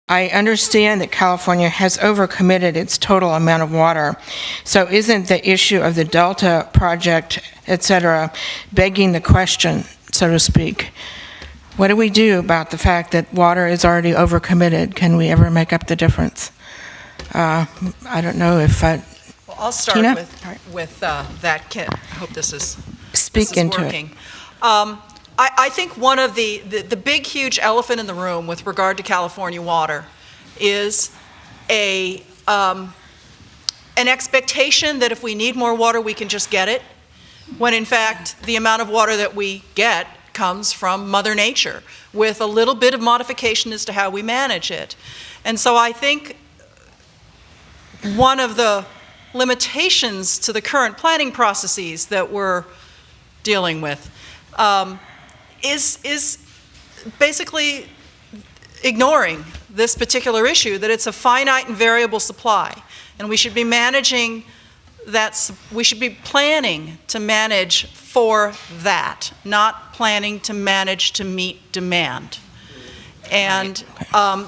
I understand that California has overcommitted its total amount of water. So isn't the issue of the Delta project, et cetera, begging the question, so to speak? What do we do about the fact that water is already overcommitted? Can we ever make up the difference? I don't know if... Well, I'll start Tina? with that, Kit. I hope this is working. I think one of the big, huge elephant in the room with regard to California water is an expectation that if we need more water, we can just get it, when in fact, the amount of water that we get comes from Mother Nature, with a little bit of modification as to how we manage it. And so I think one of the limitations to the current planning processes that we're dealing with is basically ignoring this particular issue, that it's a finite and variable supply, and we should be managing that. We should be planning to manage for that, not planning to manage to meet demand. And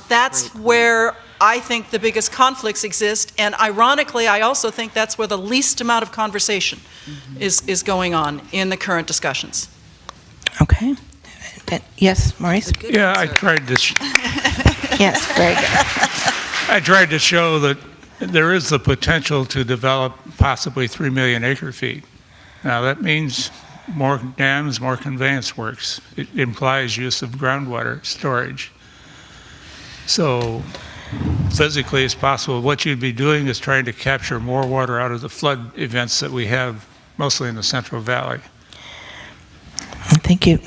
that's where I think the biggest conflicts exist, and ironically, I also think that's where the least amount of conversation is going on in the current discussions. Okay. Yes, Maurice? Yeah, I tried to. Yes, very good. I tried to show that there is the potential to develop possibly 3 million acre feet. Now that means more dams, more conveyance works. It implies use of groundwater storage. So physically it's possible. What you'd be doing is trying to capture more water out of the flood events that we have mostly in the Central Valley. Thank you.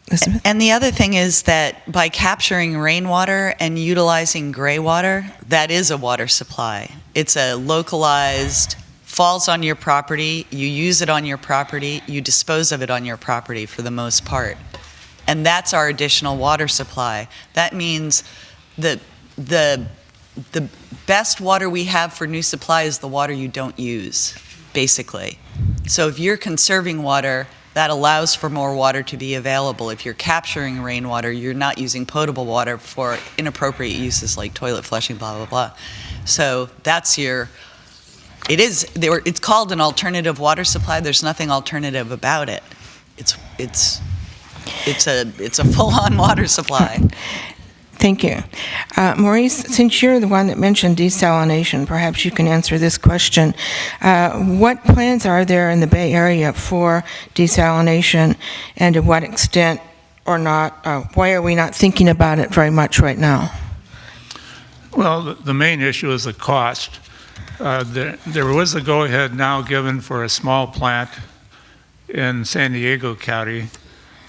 Elizabeth? And the other thing is that by capturing rainwater and utilizing gray water, that is a water supply. It's a localized, falls on your property, you use it on your property, you dispose of it on your property for the most part. And that's our additional water supply. That means that the best water we have for new supply is the water you don't use, basically. So if you're conserving water, that allows for more water to be available. If you're capturing rainwater, you're not using potable water for inappropriate uses like toilet flushing, blah, blah, blah. So that's it's called an alternative water supply. There's nothing alternative about it. It's a full-on water supply. Thank you. Maurice, since you're the one that mentioned desalination, perhaps you can answer this question. What plans are there in the Bay Area for desalination, and to what extent or not? Why are we not thinking about it very much right now? Well, the main issue is the cost. There was a go-ahead now given for a small plant in San Diego County,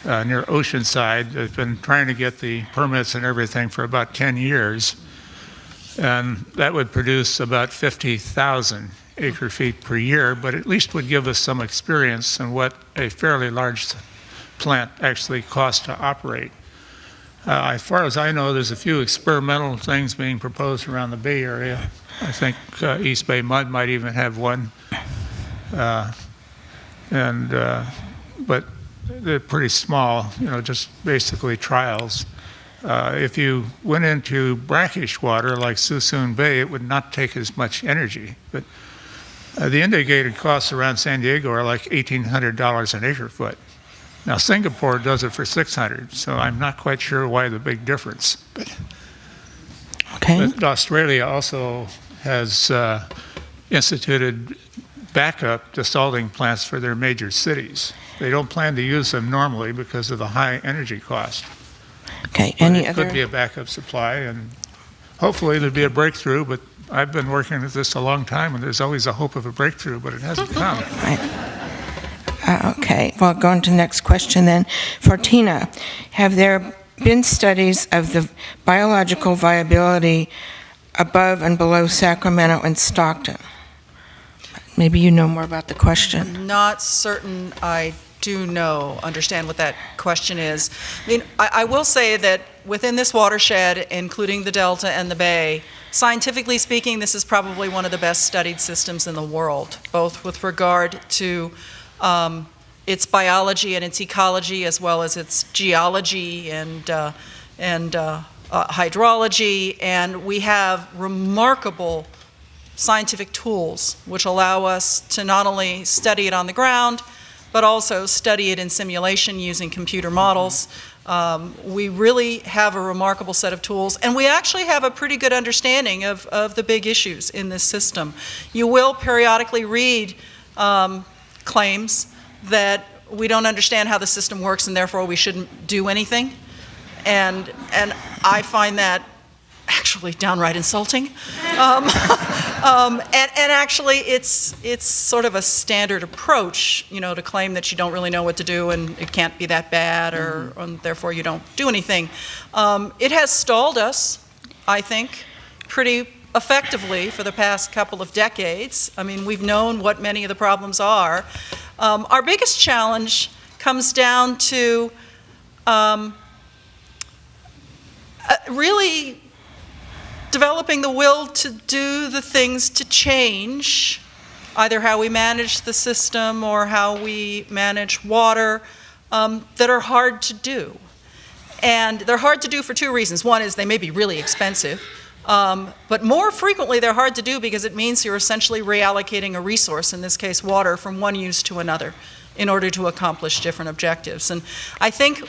near Oceanside. They've been trying to get the permits and everything for about 10 years, and that would produce about 50,000 acre feet per year, but at least would give us some experience in what a fairly large plant actually costs to operate. As far as I know, there's a few experimental things being proposed around the Bay Area. I think East Bay Mud might even have one, but they're pretty small, just basically trials. If you went into brackish water like Suisun Bay, it would not take as much energy. But the indicated costs around San Diego are like $1,800 an acre foot. Now Singapore does it for $600, so I'm not quite sure why the big difference. Okay. But Australia also has instituted backup desalting plants for their major cities. They don't plan to use them normally because of the high energy cost. Okay. It could be a backup supply, and hopefully there'll be a breakthrough, but I've been working at this a long time, and there's always a hope of a breakthrough, but it hasn't come. Right. Okay. Well, going to the next question then. For Tina, have there been studies of the biological viability above and below Sacramento and Stockton? Maybe you know more about the question. I'm not certain I understand what that question is. I mean, I will say that within this watershed, including the Delta and the Bay, scientifically speaking, this is probably one of the best studied systems in the world, both with regard to its biology and its ecology, as well as its geology and hydrology, and we have remarkable scientific tools which allow us to not only study it on the ground, but also study it in simulation using computer models. We really have a remarkable set of tools, and we actually have a pretty good understanding of the big issues in this system. You will periodically read claims that we don't understand how the system works and therefore we shouldn't do anything. And I find that actually downright insulting. And actually, it's sort of a standard approach, you know, to claim that you don't really know what to do and it can't be that bad, or therefore you don't do anything. It has stalled us, I think, pretty effectively for the past couple of decades. I mean, we've known what many of the problems are. Our biggest challenge comes down to really developing the will to do the things to change, either how we manage the system or how we manage water, that are hard to do. And they're hard to do for two reasons. One is they may be really expensive, but more frequently they're hard to do because it means you're essentially reallocating a resource, in this case water, from one use to another in order to accomplish different objectives. And I think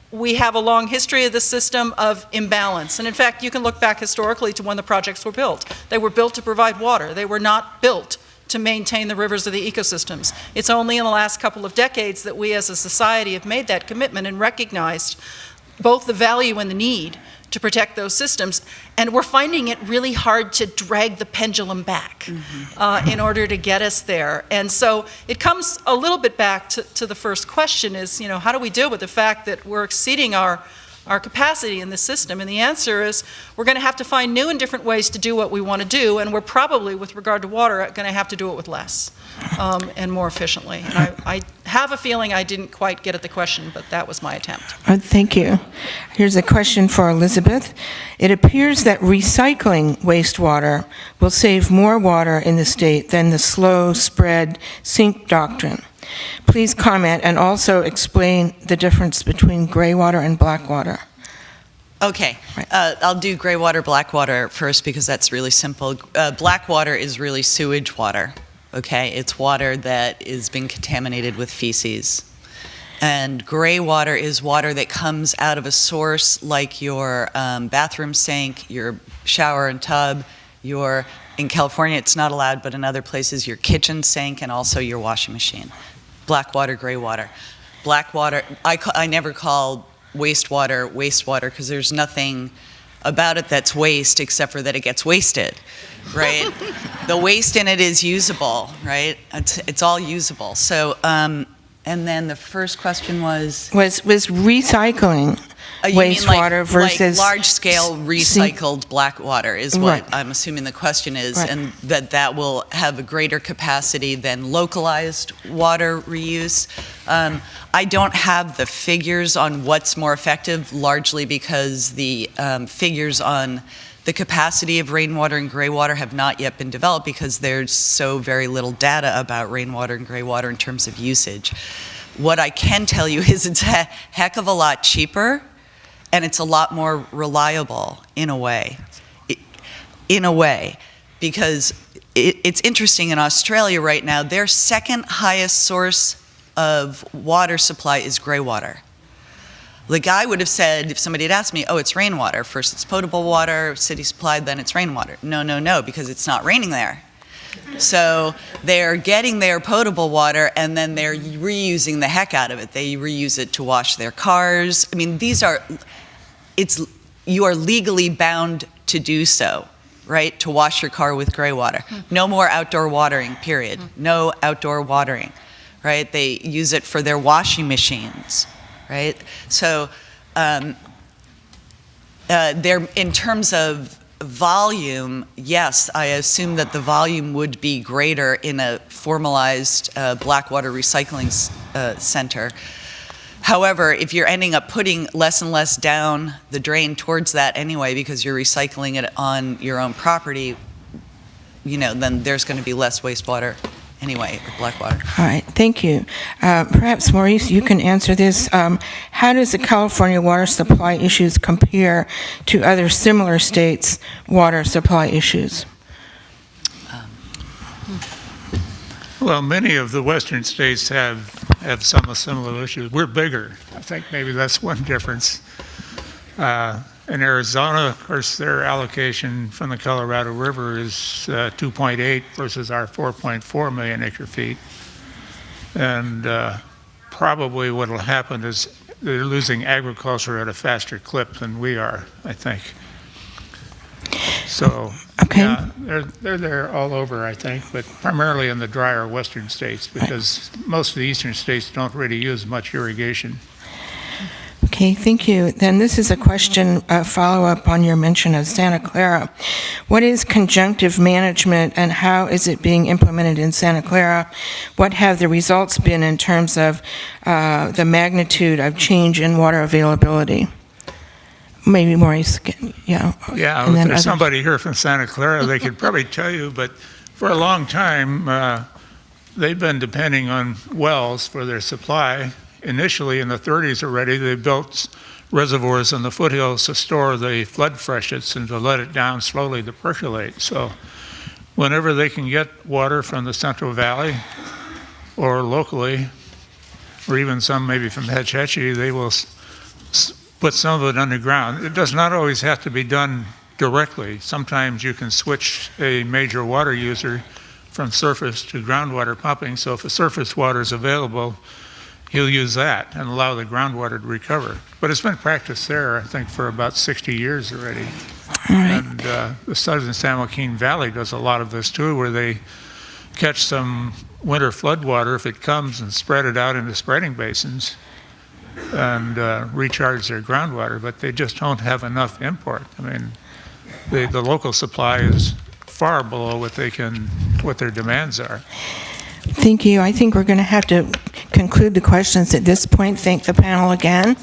we have a long history of the system of imbalance. And in fact, you can look back historically to when the projects were built. They were built to provide water. They were not built to maintain the rivers or the ecosystems. It's only in the last couple of decades that we as a society have made that commitment and recognized both the value and the need to protect those systems, and we're finding it really hard to drag the pendulum back in order to get us there. And so it comes a little bit back to the first question is, you know, how do we deal with the fact that we're exceeding our capacity in the system? And the answer is we're going to have to find new and different ways to do what we want to do, and we're probably, with regard to water, going to have to do it with less and more efficiently. And I have a feeling I didn't quite get at the question, but that was my attempt. Thank you. Here's a question for Elizabeth. It appears that recycling wastewater will save more water in the state than the slow spread sink doctrine. Please comment and also explain the difference between gray water and black water. Okay, I'll do gray water, black water first because that's really simple. Black water is really sewage water, okay? It's water that is being contaminated with feces. And gray water is water that comes out of a source like your bathroom sink, your shower and tub, in California it's not allowed, but in other places your kitchen sink and also your washing machine. Black water, gray water. Black water, I never call wastewater because there's nothing about it that's waste except for that it gets wasted, right? The waste in it is usable, right? It's all usable. So, and then the first question was recycling you mean wastewater versus like large-scale recycled black water is what Right. I'm assuming the question is, Right. and that will have a greater capacity than localized water reuse. I don't have the figures on what's more effective, largely because the figures on the capacity of rainwater and gray water have not yet been developed because there's so very little data about rainwater and gray water in terms of usage. What I can tell you is it's a heck of a lot cheaper and it's a lot more reliable in a way. Because it's interesting, in Australia right now, their second highest source of water supply is gray water. Like I would have said, if somebody had asked me, oh, it's rainwater. First it's potable water, city supplied, then it's rainwater. No, because it's not raining there. So they're getting their potable water and then they're reusing the heck out of it. They reuse it to wash their cars. I mean, you are legally bound to do so, right? To wash your car with gray water. No more outdoor watering, period. No outdoor watering, right? They use it for their washing machines, right? So in terms of volume, yes, I assume that the volume would be greater in a formalized black water recycling center. However, if you're ending up putting less and less down the drain towards that anyway because you're recycling it on your own property, then there's going to be less wastewater anyway, or Blackwater. All right, thank you. Perhaps, Maurice, you can answer this. How does the California water supply issues compare to other similar states' water supply issues? Well, many of the western states have some similar issues. We're bigger. I think maybe that's one difference. In Arizona, of course, their allocation from the Colorado River is 2.8 versus our 4.4 million acre feet. And probably what will happen is they're losing agriculture at a faster clip than we are, I think. So, Okay. yeah, they're there all over, I think, but primarily in the drier western states, because most of the eastern states don't really use much irrigation. Okay, thank you. Then this is a question, follow-up on your mention of Santa Clara. What is conjunctive management and how is it being implemented in Santa Clara? What have the results been in terms of the magnitude of change in water availability? Maybe Maurice, yeah. Yeah, and if then there's others. somebody here from Santa Clara, they could probably tell you, but for a long time, they've been depending on wells for their supply. Initially, in the 30s already, they built reservoirs in the foothills to store the flood freshets and to let it down slowly to percolate. So whenever they can get water from the Central Valley or locally, or even some maybe from Hetch Hetchy, they will put some of it underground. It does not always have to be done directly. Sometimes you can switch a major water user from surface to groundwater pumping. So if a surface water is available, he'll use that and allow the groundwater to recover. But it's been practiced there, I think, for about 60 years already. All right. And the Southern San Joaquin Valley does a lot of this too, where they catch some winter flood water if it comes and spread it out into spreading basins and recharge their groundwater, but they just don't have enough import. I mean, the local supply is far below what their demands are. Thank you. I think we're going to have to conclude the questions at this point. Thank the panel again.